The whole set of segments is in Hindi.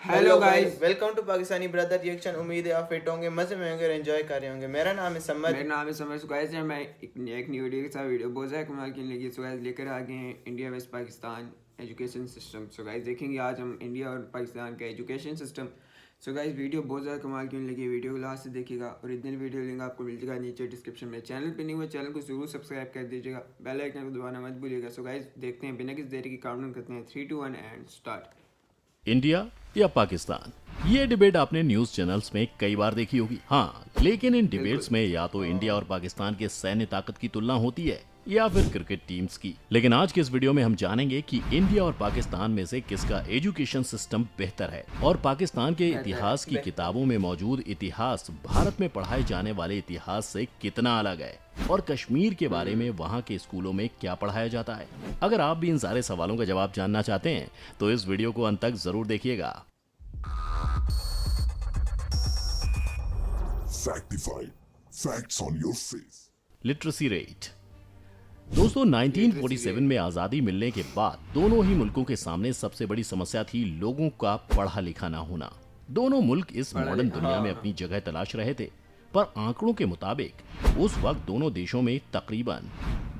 Hello guys, welcome to Pakistani brother reaction. उम्मीद है आप फिट होंगे, मजे में होंगे और एंजॉय कर रहे होंगे। मेरा नाम है सम्मत। मेरा नाम है समर। गाइस मैं एक न्यू वीडियो के साथ वीडियो बहुत ज़्यादा कमाल की लगी। सो गाइस लेकर आ गए हैं इंडिया वेस्ट Pakistan education system. So guys देखेंगे आज हम इंडिया और पाकिस्तान का education system. So guys video बहुत ज़्यादा कमाल की लगी, वीडियो को लास्ट से देखिएगा। ओरिजिनल वीडियो लिंक आपको मिल जाएगा नीचे डिस्क्रिप्शन में। चैनल पर नहीं हुआ चैनल को जरूर सब्सक्राइब कर दीजिएगा, बेल आइकन को दबाना मत भूलिएगा। सो गाइस देखते हैं बिना किसी देरी की काउंटडाउन करते हैं 3 2 1 एंड स्टार्ट। इंडिया या पाकिस्तान, ये डिबेट आपने न्यूज चैनल्स में कई बार देखी होगी। हाँ, लेकिन इन डिबेट्स में या तो इंडिया और पाकिस्तान के सैन्य ताकत की तुलना होती है या फिर क्रिकेट टीम्स की। लेकिन आज के इस वीडियो में हम जानेंगे कि इंडिया और पाकिस्तान में से किसका एजुकेशन सिस्टम बेहतर है और पाकिस्तान के इतिहास की किताबों में मौजूद इतिहास भारत में पढ़ाए जाने वाले इतिहास से कितना अलग है और कश्मीर के बारे में वहाँ के स्कूलों में क्या पढ़ाया जाता है। अगर आप भी इन सारे सवालों का जवाब जानना चाहते हैं तो इस वीडियो को अंत तक जरूर देखिएगा। Factified. Facts on your face. Literacy rate. दोस्तों 1947 में आजादी मिलने के बाद दोनों ही मुल्कों के सामने सबसे बड़ी समस्या थी लोगों का पढ़ा लिखा ना होना। दोनों मुल्क इस मॉडर्न दुनिया में अपनी जगह तलाश रहे थे, पर आंकड़ों के मुताबिक उस वक्त दोनों देशों में तकरीबन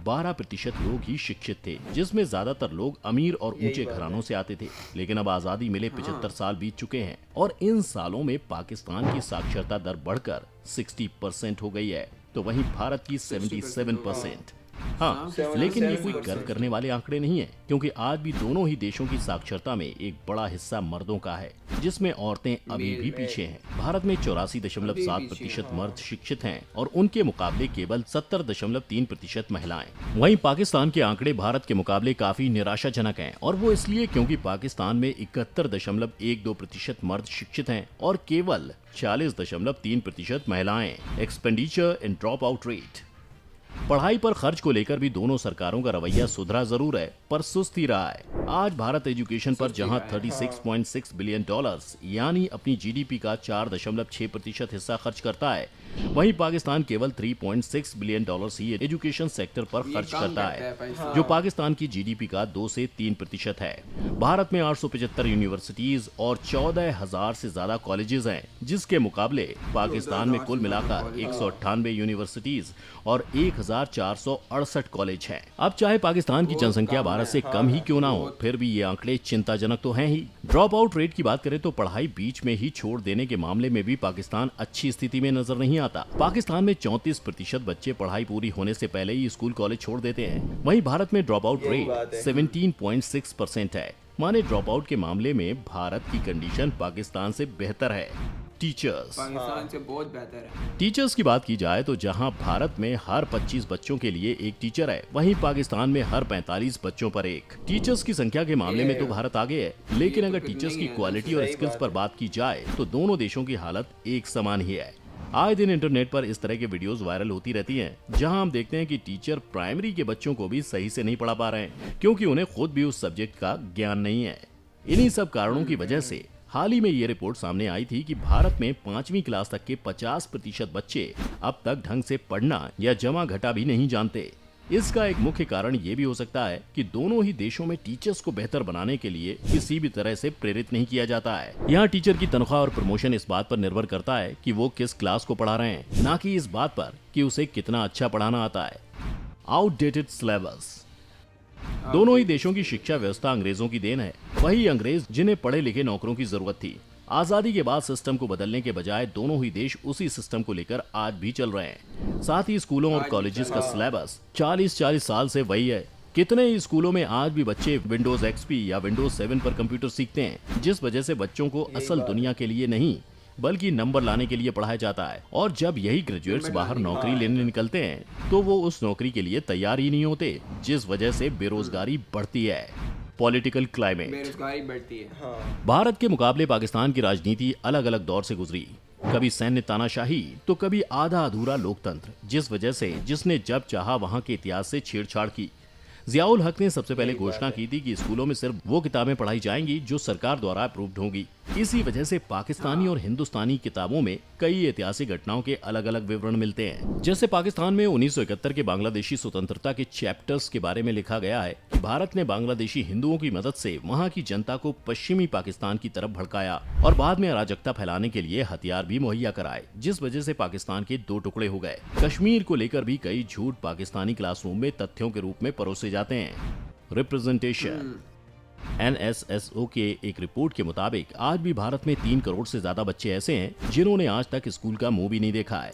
12% लोग ही शिक्षित थे, जिसमें ज्यादातर लोग अमीर और ऊंचे घरानों से आते थे। लेकिन अब आजादी मिले 75 साल बीत चुके हैं और इन सालों में पाकिस्तान की साक्षरता दर बढ़कर 60% हो गई है, तो वहीं भारत की 77%। हाँ, लेकिन ये कोई गर्व करने वाले आंकड़े नहीं है, क्योंकि आज भी दोनों ही देशों की साक्षरता में एक बड़ा हिस्सा मर्दों का है, जिसमें औरतें अभी भी पीछे हैं। भारत में 84.7% मर्द शिक्षित हैं और उनके मुकाबले केवल 70.3% महिलाएं। वहीं पाकिस्तान के आंकड़े भारत के मुकाबले काफी निराशाजनक हैं, और वो इसलिए क्योंकि पाकिस्तान में 71.12% मर्द शिक्षित हैं और केवल 40.3% महिलाएं। Expenditure in drop out rate. पढ़ाई पर खर्च को लेकर भी दोनों सरकारों का रवैया सुधरा जरूर है, पर सुस्त ही रहा है। आज भारत एजुकेशन पर जहां 36.6 बिलियन डॉलर्स यानी अपनी जीडीपी का 4.6% हिस्सा खर्च करता है, वहीं पाकिस्तान केवल 3.6 बिलियन डॉलर्स ही एजुकेशन सेक्टर पर खर्च करता है, जो पाकिस्तान की जीडीपी का 2 से 3% है। भारत में 875 यूनिवर्सिटीज और 14,000 से ज्यादा कॉलेजेस हैं, जिसके मुकाबले पाकिस्तान में कुल मिलाकर 198 यूनिवर्सिटीज और 1468 कॉलेज हैं। अब चाहे पाकिस्तान की जनसंख्या भारत से कम ही क्यों ना हो, फिर भी ये आंकड़े चिंताजनक तो हैं ही। ड्रॉप आउट रेट की बात करें तो पढ़ाई बीच में ही छोड़ देने के मामले में भी पाकिस्तान अच्छी स्थिति में नजर नहीं आता। पाकिस्तान में 34% बच्चे पढ़ाई पूरी होने से पहले ही स्कूल कॉलेज छोड़ देते हैं। वहीं भारत में ड्रॉप आउट रेट 17.6% है। माने ड्रॉप आउट के मामले में भारत की कंडीशन पाकिस्तान से बेहतर है। टीचर्स पाकिस्तान से बहुत बेहतर है। टीचर्स की बात की जाए तो जहां भारत में हर 25 बच्चों के लिए एक टीचर है, वहीं पाकिस्तान में हर 45 बच्चों पर एक। टीचर्स की संख्या के मामले में तो भारत आगे है, लेकिन अगर टीचर्स की क्वालिटी और स्किल्स पर बात की जाए तो दोनों देशों की हालत एक समान ही है। आए दिन इंटरनेट पर इस तरह के वीडियोस वायरल होती रहती हैं, जहां हम देखते हैं कि टीचर प्राइमरी के बच्चों को भी सही से नहीं पढ़ा पा रहे हैं, क्योंकि उन्हें खुद भी उस सब्जेक्ट का ज्ञान नहीं है। इन्हीं सब कारणों की वजह से हाल ही में ये रिपोर्ट सामने आई थी कि भारत में 5वीं क्लास तक के 50% बच्चे अब तक ढंग से पढ़ना या जमा घटा भी नहीं जानते। इसका एक मुख्य कारण ये भी हो सकता है कि दोनों ही देशों में टीचर्स को बेहतर बनाने के लिए किसी भी तरह से प्रेरित नहीं किया जाता है। यहाँ टीचर की तनख्वाह और प्रमोशन इस बात पर निर्भर करता है कि वो किस क्लास को पढ़ा रहे हैं, ना कि इस बात पर कि उसे कितना अच्छा पढ़ाना आता है। Outdated syllabus. दोनों ही देशों की शिक्षा व्यवस्था अंग्रेजों की देन है, वही अंग्रेज जिन्हें पढ़े लिखे नौकरों की जरूरत थी। आजादी के बाद सिस्टम को बदलने के बजाय दोनों ही देश उसी सिस्टम को लेकर आज भी चल रहे हैं। साथ ही स्कूलों और कॉलेजेस का सिलेबस 40 साल से वही है। कितने ही स्कूलों में आज भी बच्चे विंडोज XP या विंडोज 7 पर कंप्यूटर सीखते हैं, जिस वजह से बच्चों को असल दुनिया के लिए नहीं बल्कि नंबर लाने के लिए पढ़ाया जाता है। और जब यही ग्रेजुएट्स बाहर नौकरी लेने निकलते हैं तो वो उस नौकरी के लिए तैयार ही नहीं होते, जिस वजह से बेरोजगारी बढ़ती है। Political climate. बेरोजगारी बढ़ती है। भारत के मुकाबले पाकिस्तान की राजनीति अलग अलग दौर से गुजरी, कभी सैन्य तानाशाही तो कभी आधा अधूरा लोकतंत्र, जिस वजह से जिसने जब चाहा वहां के इतिहास से छेड़छाड़ की। जियाउल हक ने सबसे पहले घोषणा की थी कि स्कूलों में सिर्फ वो किताबें पढ़ाई जाएंगी जो सरकार द्वारा अप्रूव्ड होंगी। इसी वजह से पाकिस्तानी और हिंदुस्तानी किताबों में कई ऐतिहासिक घटनाओं के अलग अलग विवरण मिलते हैं। जैसे पाकिस्तान में 1971 के बांग्लादेशी स्वतंत्रता के चैप्टर्स के बारे में लिखा गया है कि भारत ने बांग्लादेशी हिंदुओं की मदद से वहां की जनता को पश्चिमी पाकिस्तान की तरफ भड़काया और बाद में अराजकता फैलाने के लिए हथियार भी मुहैया कराए, जिस वजह से पाकिस्तान के 2 टुकड़े हो गए। कश्मीर को लेकर भी कई झूठ पाकिस्तानी क्लासरूम में तथ्यों के रूप में परोसे जाते हैं। रिप्रेजेंटेशन NSSO के एक रिपोर्ट के मुताबिक आज भी भारत में 3 करोड़ से ज्यादा बच्चे ऐसे हैं जिन्होंने आज तक स्कूल का मुंह भी नहीं देखा है।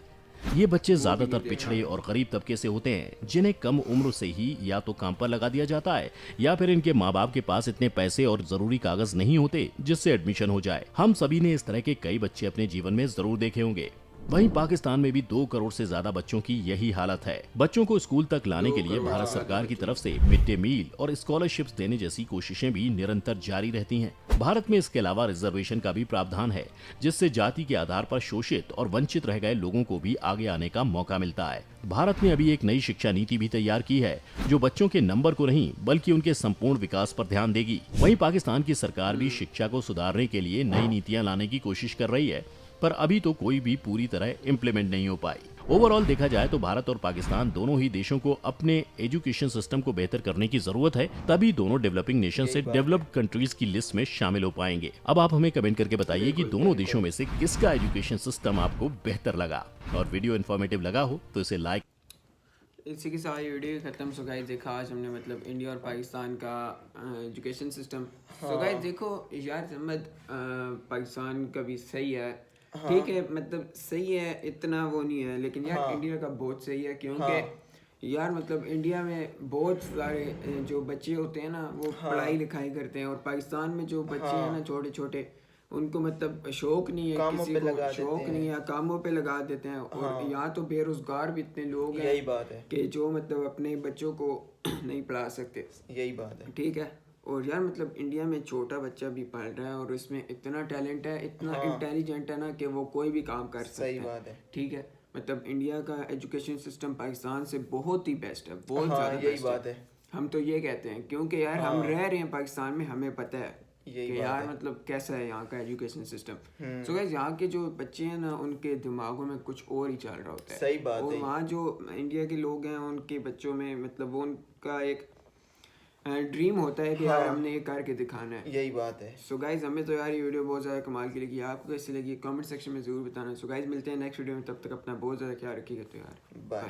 ये बच्चे ज्यादातर पिछड़े और गरीब तबके से होते हैं जिन्हें कम उम्र से ही या तो काम पर लगा दिया जाता है या फिर इनके माँ बाप के पास इतने पैसे और जरूरी कागज नहीं होते जिससे एडमिशन हो जाए। हम सभी ने इस तरह के कई बच्चे अपने जीवन में जरूर देखे होंगे। वहीं पाकिस्तान में भी 2 करोड़ से ज्यादा बच्चों की यही हालत है। बच्चों को स्कूल तक लाने के लिए भारत सरकार की तरफ से मिड डे मील और स्कॉलरशिप्स देने जैसी कोशिशें भी निरंतर जारी रहती हैं। भारत में इसके अलावा रिजर्वेशन का भी प्रावधान है, जिससे जाति के आधार पर शोषित और वंचित रह गए लोगों को भी आगे आने का मौका मिलता है। भारत ने अभी एक नई शिक्षा नीति भी तैयार की है जो बच्चों के नंबर को नहीं बल्कि उनके संपूर्ण विकास पर ध्यान देगी। वहीं पाकिस्तान की सरकार भी शिक्षा को सुधारने के लिए नई नीतियां लाने की कोशिश कर रही है, पर अभी तो कोई भी पूरी तरह इम्प्लीमेंट नहीं हो पाई। ओवरऑल देखा जाए तो भारत और पाकिस्तान दोनों ही देशों को अपने एजुकेशन सिस्टम को बेहतर करने की जरूरत है, तभी दोनों डेवलपिंग नेशन से डेवलप्ड कंट्रीज की लिस्ट में शामिल हो पाएंगे। अब आप हमें कमेंट करके बताइए कि दोनों देशों में से किसका एजुकेशन सिस्टम आपको बेहतर लगा, और वीडियो इन्फॉर्मेटिव लगा हो तो इसे लाइक। इसी के साथ ये वीडियो खत्म। सो गाइस देखा आज हमने मतलब इंडिया और पाकिस्तान का एजुकेशन सिस्टम। सो गाइस देखो यार समझ पाकिस्तान का भी सही है, ठीक है, मतलब सही है, इतना वो नहीं है, लेकिन यार इंडिया का बहुत सही है क्योंकि यार मतलब इंडिया में बहुत सारे जो बच्चे होते हैं ना वो पढ़ाई लिखाई करते हैं, और पाकिस्तान में जो बच्चे हैं ना छोटे छोटे उनको मतलब शौक नहीं है, किसी को शौक नहीं है, कामों पे लगा देते हैं। और यहाँ तो बेरोजगार भी इतने लोग हैं, यही बात है कि जो मतलब अपने बच्चों को नहीं पढ़ा सकते। यही बात है, ठीक है। और यार मतलब इंडिया में छोटा बच्चा भी पढ़ रहा है और इसमें इतना टैलेंट है, इतना इंटेलिजेंट है ना कि वो कोई भी काम कर सकता है। सही बात है, ठीक है। मतलब इंडिया का एजुकेशन सिस्टम पाकिस्तान से बहुत ही बेस्ट है, बहुत ज़्यादा यही बेस्ट बात है। हम तो ये कहते हैं क्योंकि यार हम रह रहे हैं पाकिस्तान में, हमें पता है कि यार मतलब कैसा है यहाँ का एजुकेशन सिस्टम। सो गाइस यहाँ के जो बच्चे हैं ना उनके दिमागों में कुछ और ही चल रहा होता है। सही बात और है। वहाँ जो इंडिया के लोग हैं उनके बच्चों में मतलब वो उनका एक ड्रीम होता है कि यार हमने ये करके दिखाना है। यही बात है। सो गाइज हमें तो यार ये वीडियो बहुत ज़्यादा कमाल की लगी, आपको कैसी लगी कमेंट सेक्शन में ज़रूर बताना। सो गाइज मिलते हैं नेक्स्ट वीडियो में, तब तक अपना बहुत ज़्यादा ख्याल रखिएगा। तो यार बाय।